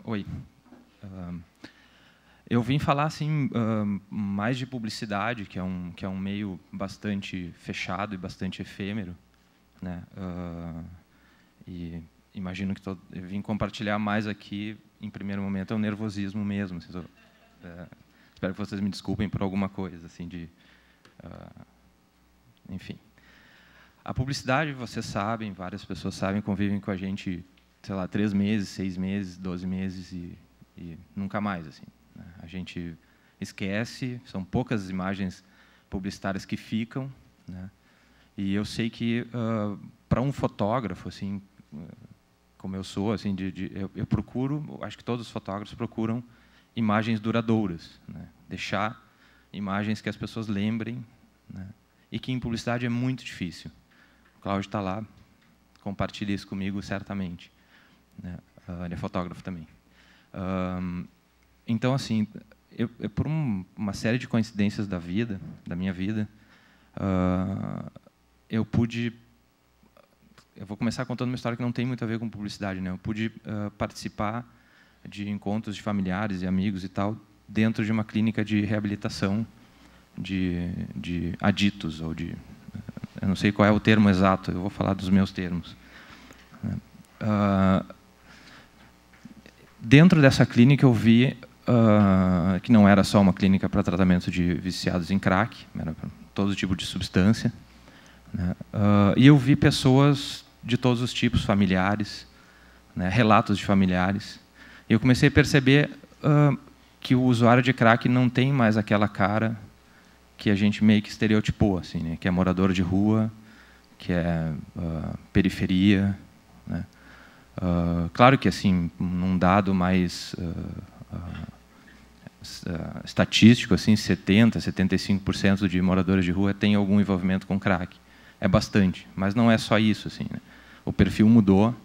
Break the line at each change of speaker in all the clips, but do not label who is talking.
Oi. Eu vim falar assim mais de publicidade, que é um meio bastante fechado e bastante efêmero, né? E imagino que eu vim compartilhar mais aqui, em primeiro momento, é o nervosismo mesmo. Espero que vocês me desculpem por alguma coisa, assim, enfim. A publicidade, vocês sabem, várias pessoas sabem, convivem com a gente, sei lá, 3 meses, 6 meses, 12 meses e nunca mais, assim, né? A gente esquece, são poucas imagens publicitárias que ficam, né? E eu sei que para um fotógrafo, assim, como eu sou, assim, eu procuro, acho que todos os fotógrafos procuram imagens duradouras, né? Deixar imagens que as pessoas lembrem, né? E que em publicidade é muito difícil. O Cláudio está lá, compartilha isso comigo certamente, né? Ele é fotógrafo também. Então, assim, por uma série de coincidências da minha vida, eu vou começar contando uma história que não tem muito a ver com publicidade, né? Eu pude participar de encontros de familiares e amigos e tal, dentro de uma clínica de reabilitação de aditos, ou de... Eu não sei qual é o termo exato, eu vou falar dos meus termos. Dentro dessa clínica eu vi que não era só uma clínica para tratamento de viciados em crack, era para todo tipo de substância, né? E eu vi pessoas de todos os tipos, familiares, né? Relatos de familiares. E eu comecei a perceber que o usuário de crack não tem mais aquela cara que a gente meio que estereotipou, assim, né? Que é morador de rua, que é periferia, né? Claro que, assim, num dado mais estatístico, assim, 70%, 75% de moradores de rua têm algum envolvimento com crack. É bastante, mas não é só isso, assim, né? O perfil mudou,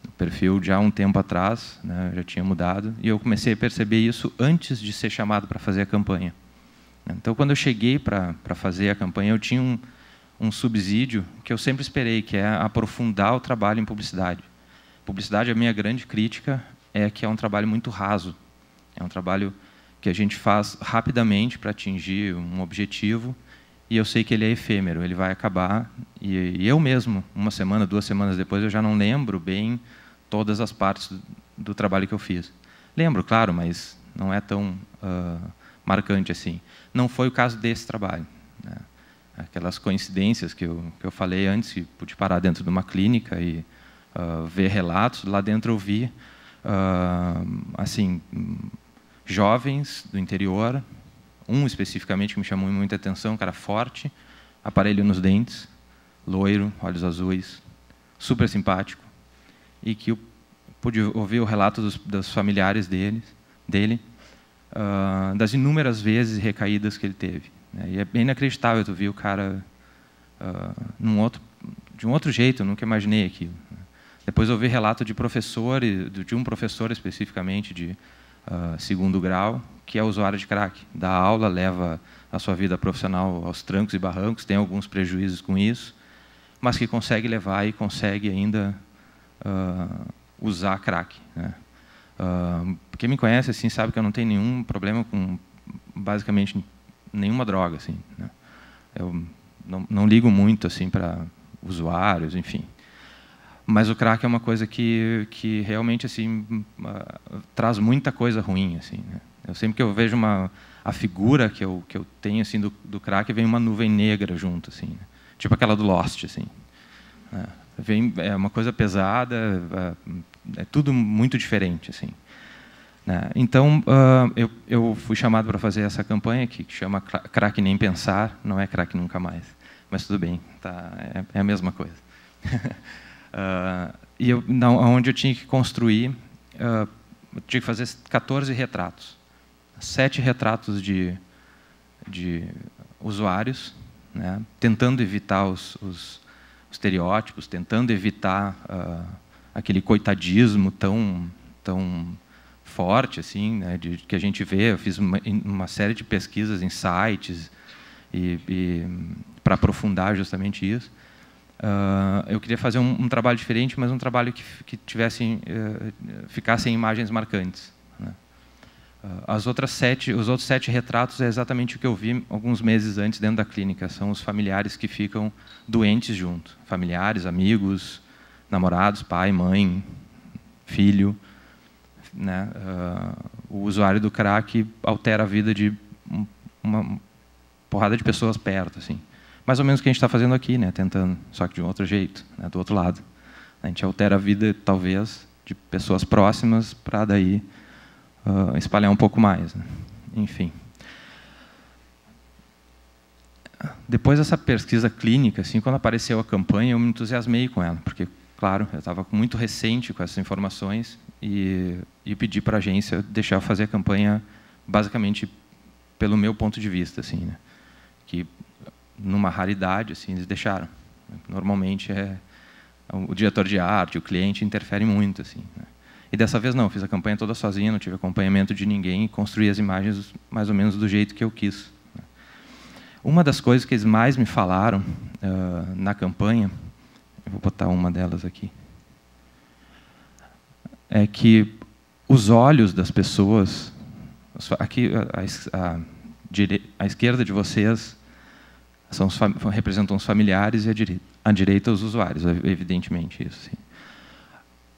o perfil já há um tempo atrás, né, já tinha mudado, e eu comecei a perceber isso antes de ser chamado para fazer a campanha. Então, quando eu cheguei para fazer a campanha, eu tinha um subsídio que eu sempre esperei, que é aprofundar o trabalho em publicidade. Publicidade, a minha grande crítica é que é um trabalho muito raso. É um trabalho que a gente faz rapidamente para atingir um objetivo, e eu sei que ele é efêmero, ele vai acabar, e eu mesmo, 1 semana, 2 semanas depois, eu já não lembro bem todas as partes do trabalho que eu fiz. Lembro, claro, mas não é tão marcante assim. Não foi o caso desse trabalho, né? Aquelas coincidências que eu falei antes, que pude parar dentro de uma clínica e ver relatos, lá dentro eu vi assim, jovens do interior, um especificamente que me chamou muita atenção, um cara forte, aparelho nos dentes, loiro, olhos azuis, super simpático, e que eu pude ouvir o relato dos familiares dele, das inúmeras vezes recaídas que ele teve, né? E é bem inacreditável tu ver o cara de um outro jeito, eu nunca imaginei aquilo. Depois eu ouvi relato de um professor especificamente de segundo grau, que é usuário de crack. Dá aula, leva a sua vida profissional aos trancos e barrancos, tem alguns prejuízos com isso, mas que consegue levar e consegue ainda usar crack, né? Quem me conhece assim sabe que eu não tenho nenhum problema com basicamente nenhuma droga, assim, né? Eu não ligo muito assim para usuários, enfim. Mas o crack é uma coisa que realmente assim traz muita coisa ruim, assim, né? Eu sempre que eu vejo a figura que eu tenho assim do crack, vem uma nuvem negra junto, assim, né? Tipo aquela do Lost, assim, né? É uma coisa pesada, é tudo muito diferente, assim, né? Então eu fui chamado para fazer essa campanha que chama Crack Nem Pensar, não é Crack Nunca Mais, mas tudo bem, tá, é a mesma coisa. E onde eu tinha que construir, eu tinha que fazer 14 retratos, 7 retratos de usuários, né, tentando evitar os estereótipos, tentando evitar aquele coitadismo tão forte, assim, né, que a gente vê. Eu fiz uma série de pesquisas em sites para aprofundar justamente isso. eu queria fazer um trabalho diferente, mas um trabalho que ficasse em imagens marcantes, né? Os outros 7 retratos é exatamente o que eu vi alguns meses antes dentro da clínica. São os familiares que ficam doentes junto. Familiares, amigos, namorados, pai, mãe, filho, né? O usuário do crack altera a vida de uma porrada de pessoas perto, assim. Mais ou menos o que a gente está fazendo aqui, né? Tentando, só que de um outro jeito, né? Do outro lado. A gente altera a vida, talvez, de pessoas próximas para daí espalhar um pouco mais, né? Enfim. Depois dessa pesquisa clínica, assim, quando apareceu a campanha, eu me entusiasmei com ela, porque, claro, eu estava muito recente com essas informações e pedi para a agência deixar eu fazer a campanha basicamente pelo meu ponto de vista, assim, né? Que numa raridade, assim, eles deixaram. Normalmente o diretor de arte, o cliente interfere muito, assim, né? E dessa vez não, fiz a campanha toda sozinha, não tive acompanhamento de ninguém e construí as imagens mais ou menos do jeito que eu quis. Uma das coisas que eles mais me falaram na campanha, eu vou botar uma delas aqui, é que os olhos das pessoas, aqui à esquerda de vocês, representam os familiares e à direita os usuários, evidentemente isso. Sim.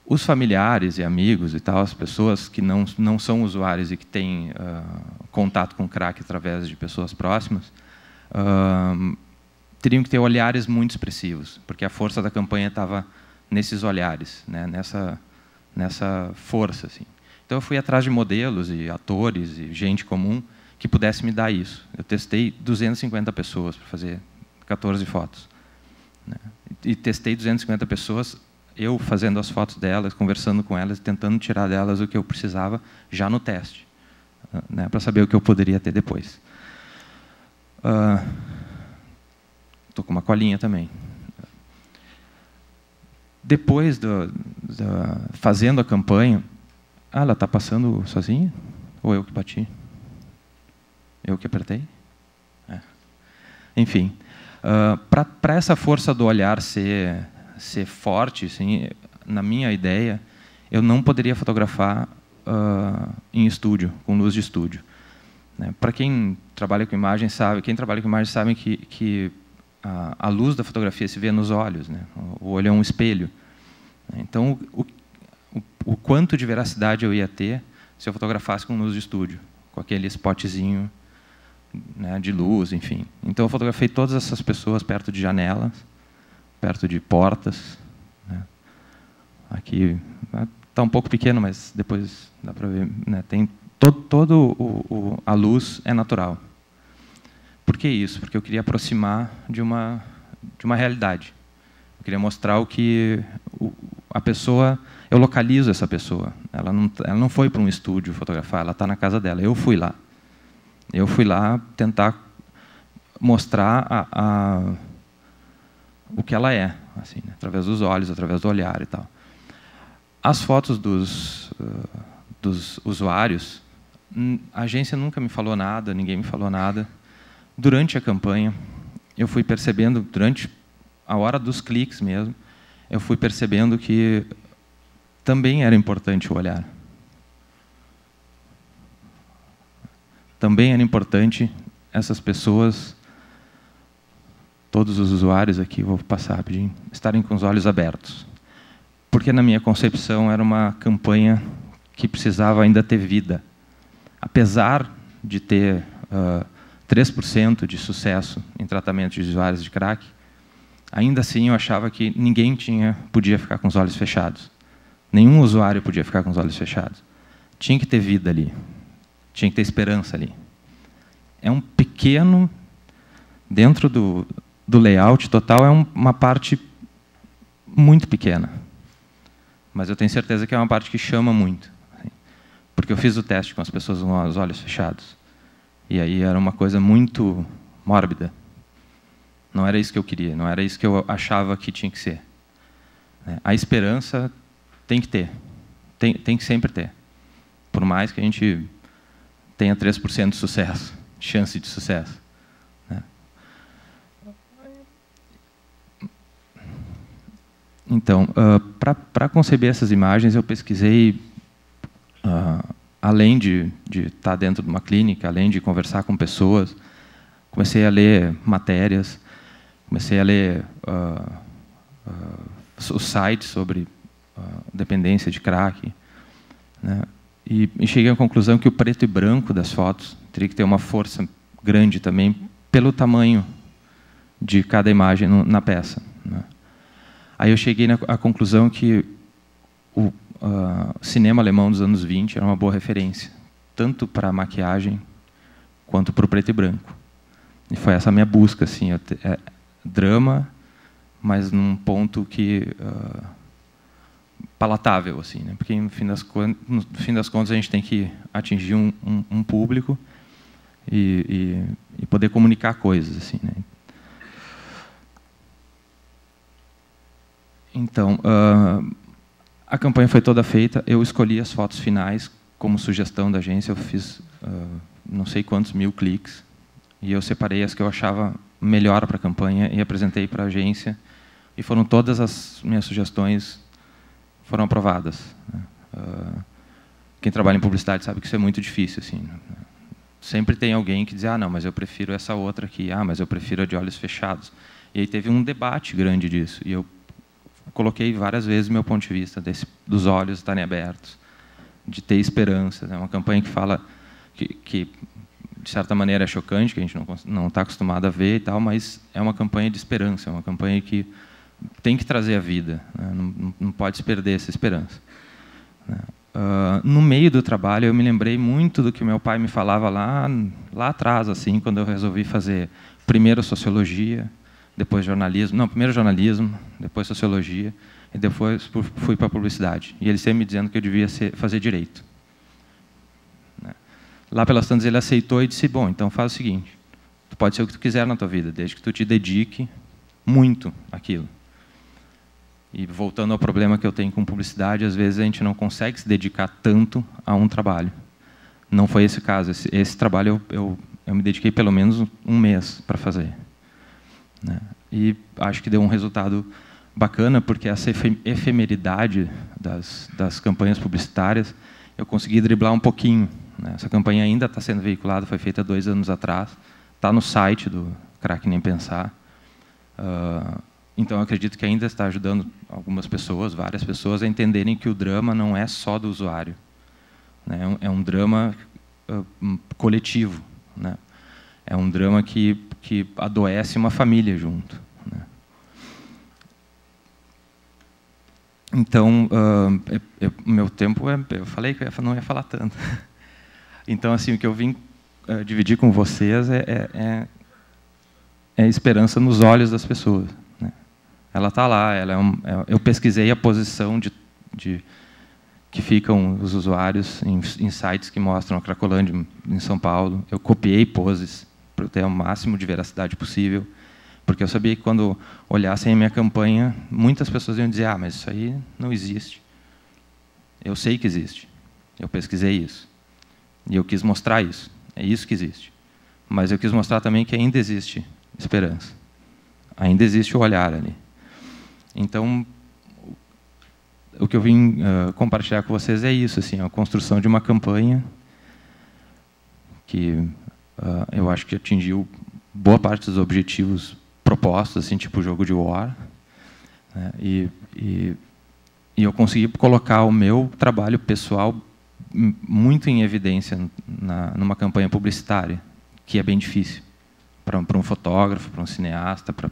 Os familiares e amigos e tal, as pessoas que não são usuários e que têm contato com crack através de pessoas próximas, teriam que ter olhares muito expressivos, porque a força da campanha estava nesses olhares, né? nessa força, assim. Então eu fui atrás de modelos e atores e gente comum que pudesse me dar isso. Eu testei 250 pessoas para fazer 14 fotos, né? E testei 250 pessoas, eu fazendo as fotos delas, conversando com elas, tentando tirar delas o que eu precisava já no teste, né? Para saber o que eu poderia ter depois. Estou com uma colinha também. Depois fazendo a campanha, ela está passando sozinha? Ou eu que bati? Eu que apertei? Enfim, para essa força do olhar ser forte, assim, na minha ideia, eu não poderia fotografar em estúdio, com luz de estúdio. Né? Para quem trabalha com imagem sabe, que a luz da fotografia se vê nos olhos, né? O olho é um espelho. Então, o quanto de veracidade eu ia ter se eu fotografasse com luz de estúdio, com aquele spotzinho, né, de luz, enfim. Então, eu fotografei todas essas pessoas perto de janelas, perto de portas, né? Aqui está um pouco pequeno, mas depois dá para ver, né? Tem a luz é natural. Por que isso? Porque eu queria aproximar de uma realidade. Eu queria mostrar o que a pessoa, eu localizo essa pessoa. Ela não foi para um estúdio fotografar, ela está na casa dela. Eu fui lá. Eu fui lá tentar mostrar o que ela é, assim, né? Através dos olhos, através do olhar e tal. As fotos dos usuários, a agência nunca me falou nada, ninguém me falou nada. Durante a campanha, eu fui percebendo, durante a hora dos cliques mesmo, eu fui percebendo que também era importante o olhar. Também era importante essas pessoas, todos os usuários aqui, vou passar rapidinho, estarem com os olhos abertos. Porque, na minha concepção, era uma campanha que precisava ainda ter vida. Apesar de ter 3% de sucesso em tratamento de usuários de crack, ainda assim eu achava que ninguém podia ficar com os olhos fechados. Nenhum usuário podia ficar com os olhos fechados. Tinha que ter vida ali. Tinha que ter esperança ali. É um pequeno, dentro do layout total, é uma parte muito pequena. Mas eu tenho certeza que é uma parte que chama muito. Porque eu fiz o teste com as pessoas com os olhos fechados. E aí era uma coisa muito mórbida. Não era isso que eu queria, não era isso que eu achava que tinha que ser. A esperança tem que ter. Tem que sempre ter. Por mais que a gente tenha 3% de sucesso, chance de sucesso. Então, para conceber essas imagens, eu pesquisei, além de estar dentro de uma clínica, além de conversar com pessoas, comecei a ler matérias, comecei a ler os sites sobre dependência de crack, né? E cheguei à conclusão que o preto e branco das fotos teria que ter uma força grande também pelo tamanho de cada imagem na peça, né? Aí eu cheguei à conclusão que o cinema alemão dos anos 20 era uma boa referência, tanto para a maquiagem quanto para o preto e branco. E foi essa a minha busca, assim, drama, mas num ponto que palatável, assim, né? Porque no fim das contas a gente tem que atingir um público e poder comunicar coisas, assim, né? Então, a campanha foi toda feita. Eu escolhi as fotos finais como sugestão da agência. Eu fiz não sei quantos mil cliques e eu separei as que eu achava melhor para a campanha e apresentei para a agência. E foram todas as minhas sugestões foram aprovadas, né? Quem trabalha em publicidade sabe que isso é muito difícil, assim, né? Sempre tem alguém que diz: ah, não, mas eu prefiro essa outra aqui. Ah, mas eu prefiro a de olhos fechados. E aí teve um debate grande disso. E eu coloquei várias vezes meu ponto de vista dos olhos estarem abertos, de ter esperança. É uma campanha que fala que de certa maneira é chocante, que a gente não está acostumado a ver e tal, mas é uma campanha de esperança, é uma campanha que tem que trazer a vida, né? Não pode se perder essa esperança, né? No meio do trabalho eu me lembrei muito do que meu pai me falava lá atrás, assim, quando eu resolvi fazer primeiro sociologia, depois jornalismo, não, primeiro jornalismo, depois sociologia e depois fui para a publicidade. E ele sempre me dizendo que eu devia fazer direito, né? Lá pelas tantas ele aceitou e disse: bom, então faz o seguinte, tu pode ser o que tu quiser na tua vida, desde que tu te dedique muito àquilo. E voltando ao problema que eu tenho com publicidade, às vezes a gente não consegue se dedicar tanto a um trabalho. Não foi esse o caso. Esse trabalho eu me dediquei pelo menos um mês para fazer, né? E acho que deu um resultado bacana, porque essa efemeridade das campanhas publicitárias eu consegui driblar um pouquinho, né? Essa campanha ainda está sendo veiculada, foi feita 2 anos atrás, está no site do Crack Nem Pensar. Então, eu acredito que ainda está ajudando algumas pessoas, várias pessoas, a entenderem que o drama não é só do usuário, né? É um drama coletivo, né? É um drama que adoece uma família junto, né? Então, meu tempo, eu falei que eu não ia falar tanto. Então, assim, o que eu vim dividir com vocês é esperança nos olhos das pessoas, né? Ela está lá, eu pesquisei a posição de que ficam os usuários em sites que mostram a Cracolândia em São Paulo. Eu copiei poses para ter o máximo de veracidade possível, porque eu sabia que quando olhassem a minha campanha, muitas pessoas iam dizer: ah, mas isso aí não existe. Eu sei que existe. Eu pesquisei isso. E eu quis mostrar isso. É isso que existe. Mas eu quis mostrar também que ainda existe esperança. Ainda existe o olhar ali. Então, o que eu vim compartilhar com vocês é isso, assim, a construção de uma campanha que eu acho que atingiu boa parte dos objetivos propostos, assim, tipo jogo de war, né? E eu consegui colocar o meu trabalho pessoal muito em evidência numa campanha publicitária, que é bem difícil para um fotógrafo, para um cineasta, para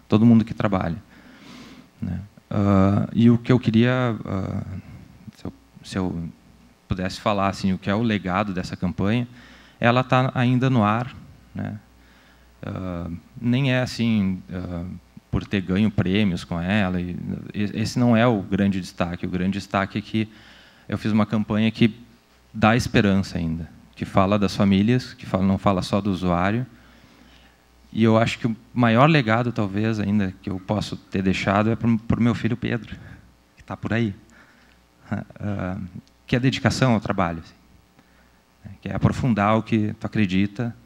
todo mundo que trabalha, né? E o que eu queria, se eu pudesse falar, assim, o que é o legado dessa campanha, ela está ainda no ar, né? Nem é assim por ter ganho prêmios com ela. Esse não é o grande destaque. O grande destaque é que eu fiz uma campanha que dá esperança ainda, que fala das famílias, que não fala só do usuário. E eu acho que o maior legado, talvez, ainda, que eu posso ter deixado é para o meu filho Pedro, que está por aí, que é a dedicação ao trabalho, assim, que é aprofundar o que tu acredita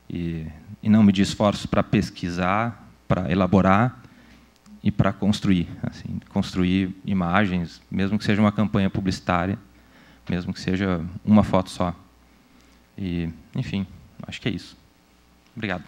e não medir esforços para pesquisar, para elaborar, e para construir, assim, construir imagens, mesmo que seja uma campanha publicitária, mesmo que seja uma foto só. E, enfim, acho que é isso. Obrigado.